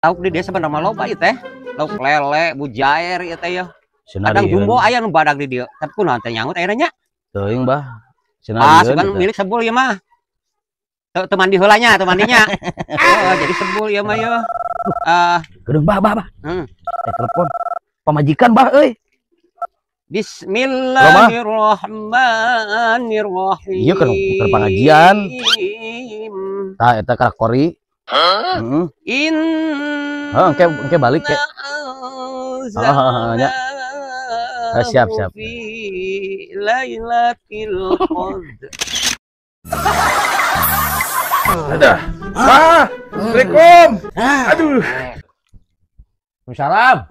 Lauk di desa bener mah loba ieu teh. Lauk lele, bujair ieu teh ya. Kadang Senarieun. jumbo aya nu badag di dieu. Tapi kunaon teh nyangut aya nya? Teuing bah. Ah, Senarieun. sugan milik sebul ieu mah. Teu mandi heulanya, teu mandinya. Oh, jadi sebul ieu mah ya. Gedeung bah. Hmm. Telepon. Pamajikan bah euy. Bismillahirrahmanirrahim. Ieu keur pengajian. Tah eta karakori. Heeh. Engke balik ke. Nya. Siap. Lailatul qadr. Ada. Assalamualaikum. Aduh. Waalaikumsalam.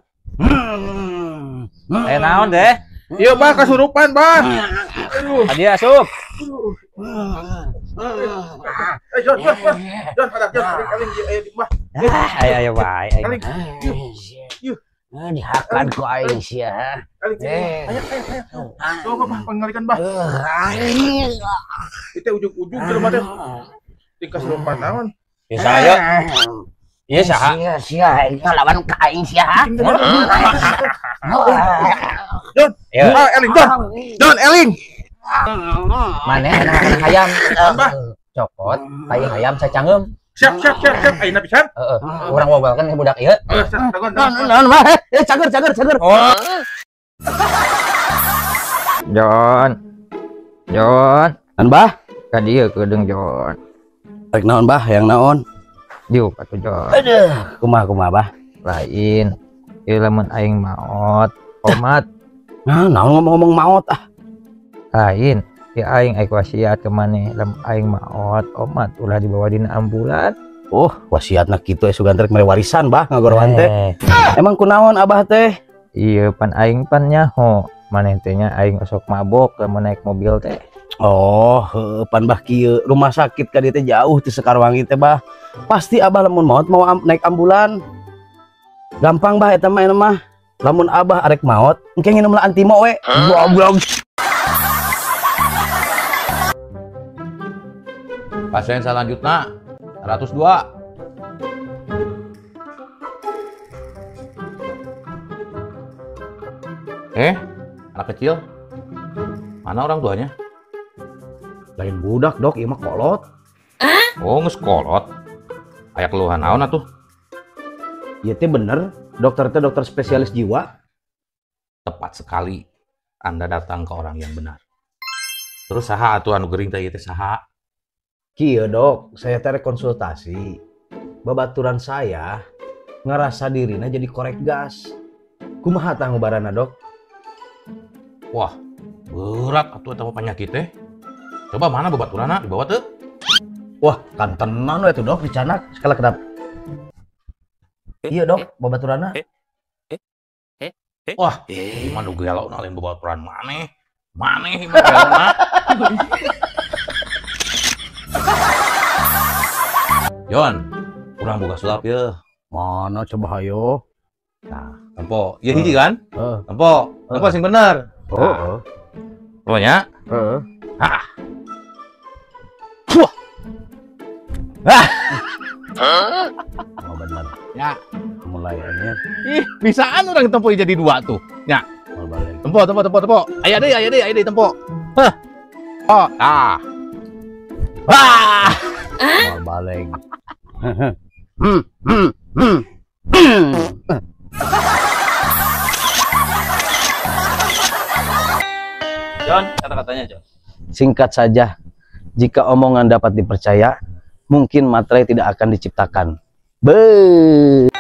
Naon deh? Iya, Bah, kasurupan, Bah. Aduh. Tadi asup. Jon, hadap, Jon. Ayo, Bah. Ayo bae. Aling. Yuk. Dihakan ku aing sia. Aling. Ayo. Coba, Bah, penggalikan, Bah. Kita ujung-ujung jelema teh. Di kasurupan naon? Ya saya. Iya saha? Sia ngalawan ka aing sia. Jon. Eling, Jon. Jon, Eling. Maneh anak ayam cokot, paling ayam saya cangeum. Siap. Ayeuna pisan. Urang wogalkeun budak ieu. Tagon. Naon mah? Cager. Oh. Jon. An bah? Ka dieu keudeng Jon. Rek naon bah? Yang naon? Diuk atuh Jon. Aduh, kumaha bah? Lain. Ieu lamun aing maot, omat. Nah, naon ngomong-ngomong maot ah. Lain. Ya aing wasiat ke maneh lamun aing maot, omat ulah dibawa dina ambulan. Oh, wasiatna kitu sugan rek mere warisan bah ngagorohan teh. Emang kunaon abah teh? Iya pan aing pan nyaho. Maneh teh nya aing osok mabok lamun naik mobil teh. Oh, pan bah kieu rumah sakit ka dieu teh jauh ti Sekarwangi teh bah. Pasti abah lamun maot mau naik ambulan. Gampang bah eta mah. Lamun abah arek maot, engke nginum lah antimo we. Goblok. Pasien selanjutnya 102. Anak kecil. Mana orang tuanya? Lain budak dok, ieu mah kolot. Oh, geus kolot. Aya keluhan naon atuh? Ieu teh bener, dokter teh dokter spesialis jiwa. Tepat sekali. Anda datang ke orang yang benar. Terus saha atuh anu geuring teh ieu teh saha? Kieu dok, saya teh konsultasi. Babaturan saya ngerasa dirinya jadi korek gas. Kumaha tah ngubarana dok? Wah, berat atuh eta penyakit teh. Coba mana babaturanna dibawa teu? Wah, kan tenan we tuh dok dicanak sekala kedap. Iya dok, babaturanna. Wah, gimana nu galau lain babaturan maneh? Maneh imah galau. Jon, kurang boga sulap ya. Mana coba hayo. Nah, tempo. Ieu hiji kan? Heeh. Tempo sing bener. Heeh. Pokoknya. Heeh. Oh bener. Ya. Mulai aja. Ih, bisaan orang tempo jadi dua tuh. Ya. Mau balik. Tempo. Aya deui tempo. Hah. Oh, ah. Wah. Mau balik. Jon, kata-katanya Jon. Singkat saja, jika omongan dapat dipercaya, mungkin materai tidak akan diciptakan. Be.